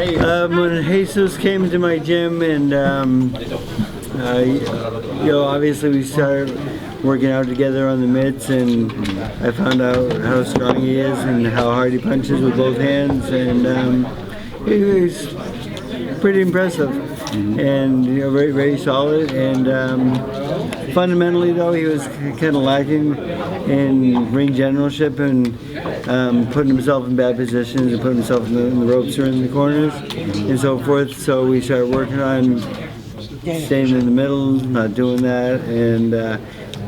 When Jesus came to my gym, and obviously we started working out together on the mitts, and I found out how strong he is and how hard he punches with both hands, and he was pretty impressive, and very, very solid. And fundamentally, though, he was kind of lacking in ring generalship and putting himself in bad positions and putting himself in the ropes or in the corners and so forth. So we started working on staying in the middle, not doing that, and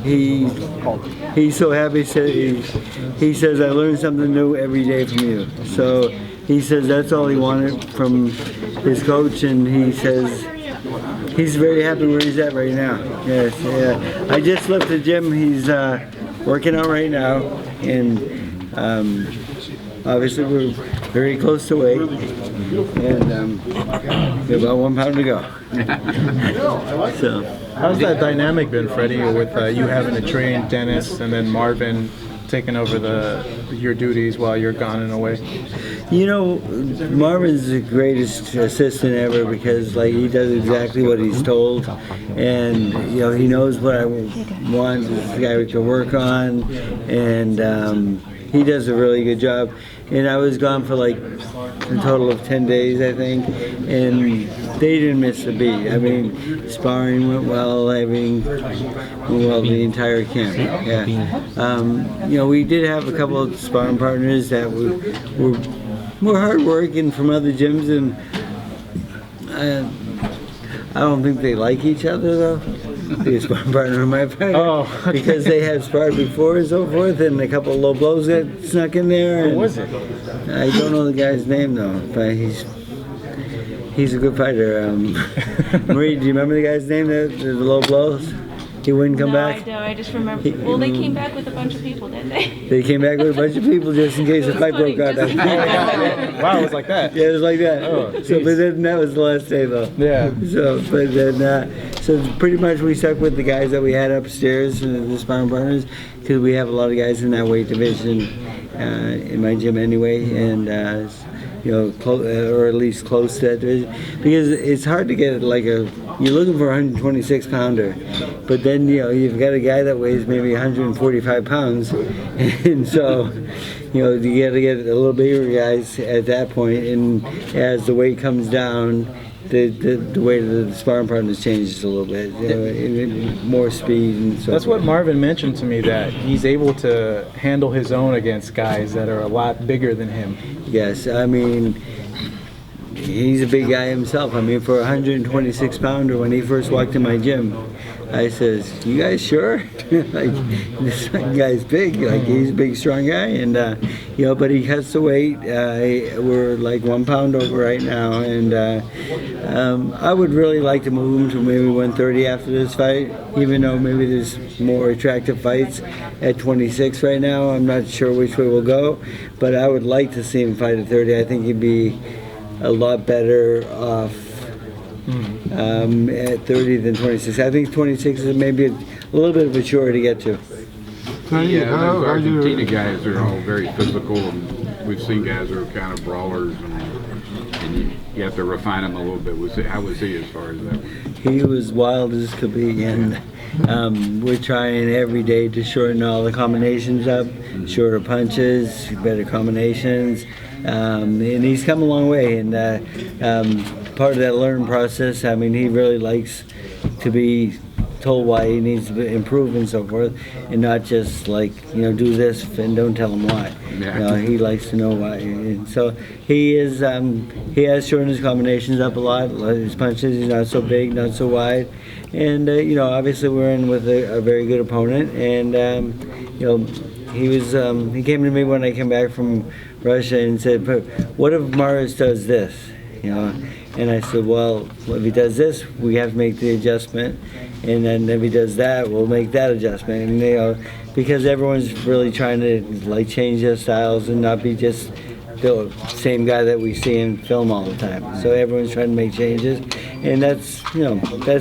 he's so happy. He says, I learn something new every day from you. So he says that's all he wanted from his coach, and he says he's very happy where he's at right now. Yes, yeah. I just left the gym. He's working out right now, and obviously we're very close to weight, and we have about 1 pound to go. So, how's that dynamic been, Freddie, with you having to train Dennis and then Marvin taking over your duties while you're gone and away? You know, Marvin's the greatest assistant ever because, like, he does exactly what he's told, and he knows what I want this guy to work on, and he does a really good job. And I was gone for like a total of 10 days, I think, and they didn't miss a beat. I mean, sparring went well, everything went well the entire camp. Yeah. We did have a couple of sparring partners that were more hard working from other gyms, and I don't think they like each other though. The sparring partner in my opinion, because they had sparred before and so forth, and a couple of low blows that snuck in there. Who was it? I don't know the guy's name though, but he's a good fighter. Marie, do you remember the guy's name? The low blows. He wouldn't come back? No, I don't. I just remember. Well, they came back with a bunch of people, didn't they? They came back with a bunch of people just in case the fight broke out. Wow, it was like that? Yeah, it was like that. Oh, so, but then that was the last day, though. Yeah. So, but then, so pretty much we stuck with the guys that we had upstairs, the sparring partners, because we have a lot of guys in that weight division in my gym anyway, and or at least close to that division, because it's hard to get you're looking for a 126 pounder, but then you've got a guy that weighs maybe 145 pounds, and so you got to get a little bigger guys at that point, and as the weight comes down, the weight of the sparring partners changes a little bit, more speed and so That's what Marvin mentioned to me, that he's able to handle his own against guys that are a lot bigger than him. Yes, I mean, he's a big guy himself. I mean, for a 126 pounder, when he first walked in my gym, I says, "You guys sure?" Like, this guy's big. Like, he's a big, strong guy, and but he cuts the weight. We're like 1 pound over right now, and I would really like to move him to maybe 130 after this fight. Even though maybe there's more attractive fights at 26 right now, I'm not sure which way we'll go, but I would like to see him fight at 30. I think he'd be a lot better off at 30 than 26. I think 26 is maybe a little bit of a chore to get to. Yeah, those Argentina guys are all very physical, and we've seen guys who are kind of brawlers, and you have to refine them a little bit. How was he as far as that? He was wild as could be, and we're trying every day to shorten all the combinations up, shorter punches, better combinations, and he's come a long way, and part of that learning process, I mean, he really likes to be told why he needs to improve and so forth, and not just do this and don't tell him why. Yeah. He likes to know why, and so he has shortened his combinations up a lot. His punches, he's not so big, not so wide, and obviously we're in with a very good opponent, and he came to me when I came back from Russia and said, "What if Mares does this?" And I said, well, if he does this, we have to make the adjustment, and then if he does that, we'll make that adjustment. And because everyone's really trying to change their styles and not be just the same guy that we see in film all the time. So everyone's trying to make changes, and that's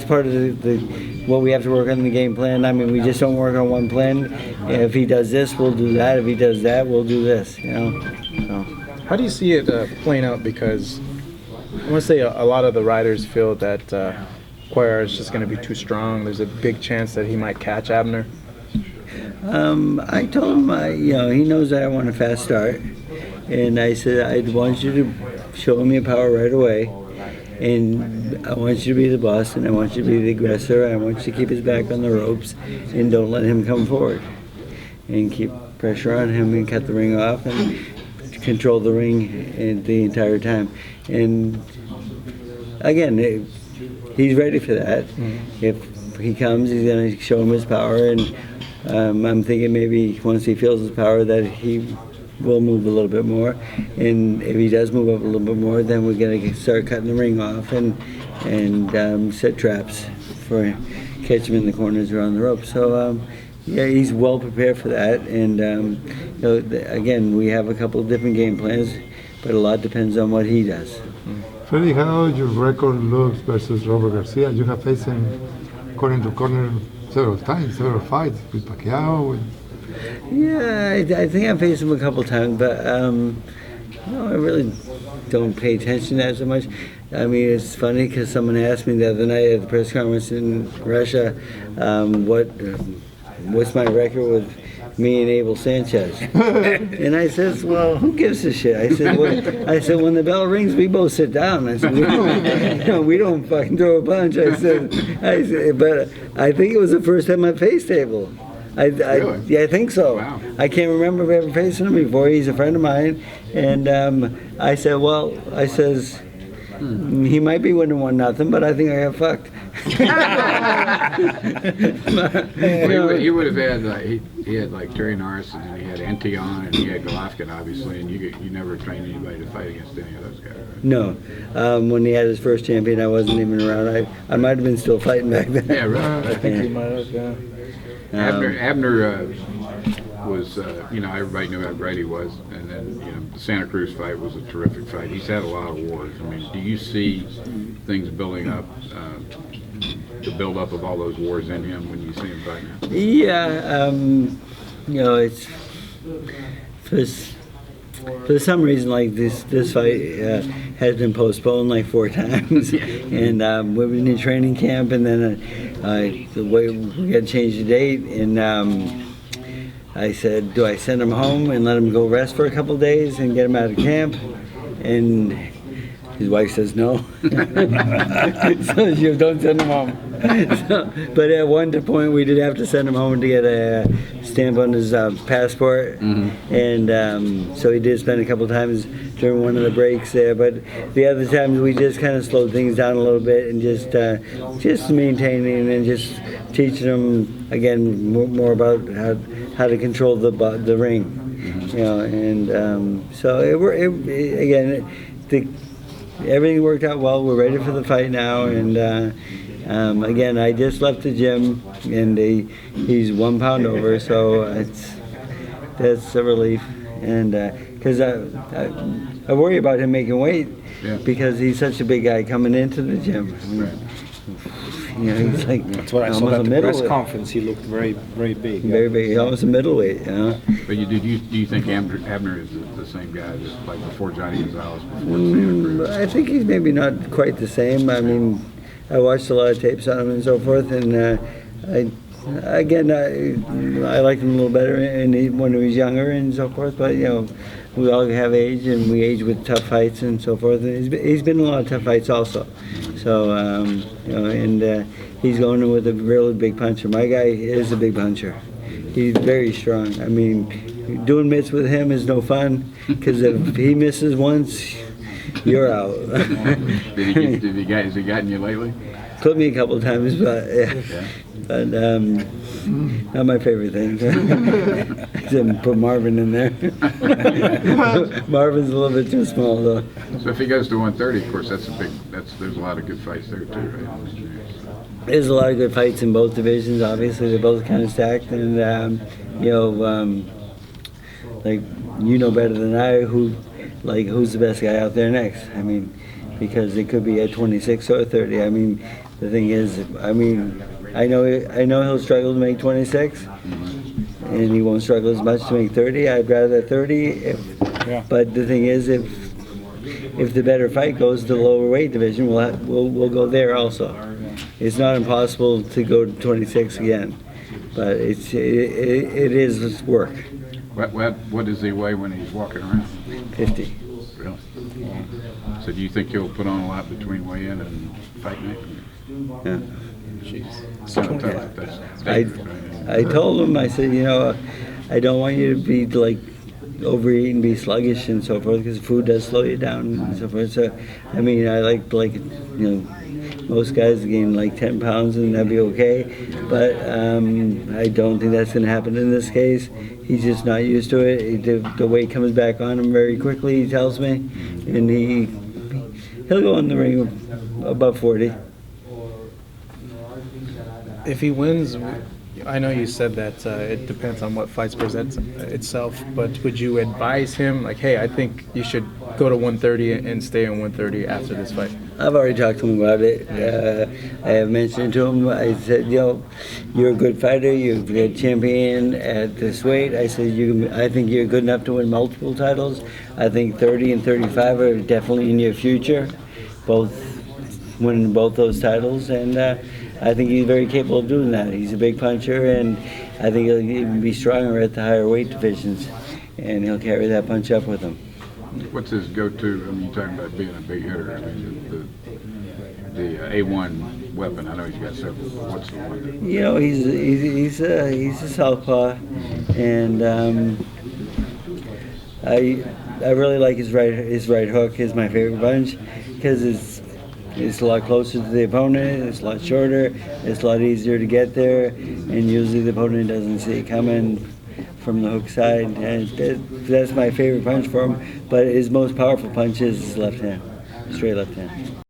part of what we have to work on in the game plan. I mean, we just don't work on one plan. If he does this, we'll do that. If he does that, we'll do this. So. How do you see it playing out? Because I want to say a lot of the riders feel that Cuellar is just going to be too strong. There's a big chance that he might catch Abner. I told him, he knows that I want a fast start, and I said I want you to show him your power right away, and I want you to be the boss, and I want you to be the aggressor. I want you to keep his back on the ropes, and don't let him come forward, and keep pressure on him and cut the ring off and control the ring the entire time. And again, he's ready for that. If he comes, he's going to show him his power, and I'm thinking maybe once he feels his power that he will move a little bit more, and if he does move up a little bit more, then we're going to start cutting the ring off and set traps for catch him in the corners or on the rope. So yeah, he's well prepared for that, and again, we have a couple of different game plans, but a lot depends on what he does. Freddie, how your record looks versus Robert Garcia? You have faced him corner to corner several times, several fights with Pacquiao. Yeah, I think I've faced him a couple times, but I really don't pay attention to that so much. I mean, it's funny because someone asked me the other night at the press conference in Russia, what's my record with me and Abel Sanchez? And I says, well, who gives a shit? I said, when the bell rings, we both sit down. I said, we don't fucking throw a punch. I said, but I think it was the first time I faced Abel. Really? Yeah, I think so. Wow. I can't remember ever facing him before. He's a friend of mine, and I said, he might be winning 1-0, but I think I got fucked. He would have had he had like Terry Narson, and he had Antion, and he had Golovkin, obviously, and you never trained anybody to fight against any of those guys, right? No, when he had his first champion, I wasn't even around. I might have been still fighting back then. Yeah, right. I think he might have, yeah. Abner was, everybody knew how great he was, and then, the Santa Cruz fight was a terrific fight. He's had a lot of wars. I mean, do you see things building up, the build-up of all those wars in him when you see him fight now? Yeah, it's for some reason, like this fight has been postponed like 4 times, and we've been in training camp, and then the way we got to change the date, and I said, do I send him home and let him go rest for a couple of days and get him out of camp? And his wife says no. So she goes, don't send him home. But at one point we did have to send him home to get a stamp on his passport. And so he did spend a couple of times during one of the breaks there. But the other times we just kind of slowed things down a little bit and just maintaining and just teaching him, again, more about how to control the ring. And so everything worked out well. We're ready for the fight now, and again, I just left the gym, and he's 1 pound over, so that's a relief. And because I worry about him making weight, because he's such a big guy coming into the gym. He's like that's what I saw at the press conference. He looked very, very big. Very big. He's almost a middleweight. But do you think Abner is the same guy that's like before Johnny Gonzalez, before Santa Cruz? I think he's maybe not quite the same. I mean, I watched a lot of tapes on him and so forth, and I liked him a little better when he was younger and so forth. But we all have age, and we age with tough fights and so forth. And he's been in a lot of tough fights also. So and he's going in with a really big puncher. My guy is a big puncher. He's very strong. I mean, doing mitts with him is no fun, because if he misses once, you're out. Has he gotten you lately? Put me a couple of times, but but not my favorite thing. Except put Marvin in there. Marvin's a little bit too small, though. So if he goes to 130, of course, there's a lot of good fights there too, right? There's a lot of good fights in both divisions. Obviously, they're both kind of stacked, and like better than I who's the best guy out there next. I mean, because it could be at 26 or 30. I mean, the thing is, I know he'll struggle to make 26, and he won't struggle as much to make 30. I'd rather 30. But the thing is, if if the better fight goes to the lower weight division, we'll go there also. It's not impossible to go to 26 again, but it is work. What does he weigh when he's walking around? 50. Really? So do you think he'll put on a lot between weigh-in and fight night? Yeah. That's dangerous, right? I told him, I said, I don't want you to be like overeat and be sluggish and so forth, because food does slow you down and so forth. So, I mean, I most guys gain like 10 pounds and that'd be okay, but I don't think that's going to happen in this case. He's just not used to it. The weight comes back on him very quickly, he tells me, and he'll go in the ring above 40. If he wins, I know you said that it depends on what fights presents itself, but would you advise him, like, hey, I think you should go to 130 and stay on 130 after this fight? I've already talked to him about it. I have mentioned to him, I said, you're a good fighter, you're a champion at this weight. I said, I think you're good enough to win multiple titles. I think 30 and 35 are definitely in your future, winning both those titles, and I think he's very capable of doing that. He's a big puncher, and I think he'll even be stronger at the higher weight divisions, and he'll carry that punch up with him. What's his go-to? I mean, you're talking about being a big hitter. I mean, the A1 weapon. I know he's got several, but what's the one? He's a southpaw, and I really like his right hook. Is my favorite punch because it's a lot closer to the opponent, it's a lot shorter, it's a lot easier to get there, and usually the opponent doesn't see it coming from the hook side. And that's my favorite punch for him, but his most powerful punch is his left hand, straight left hand.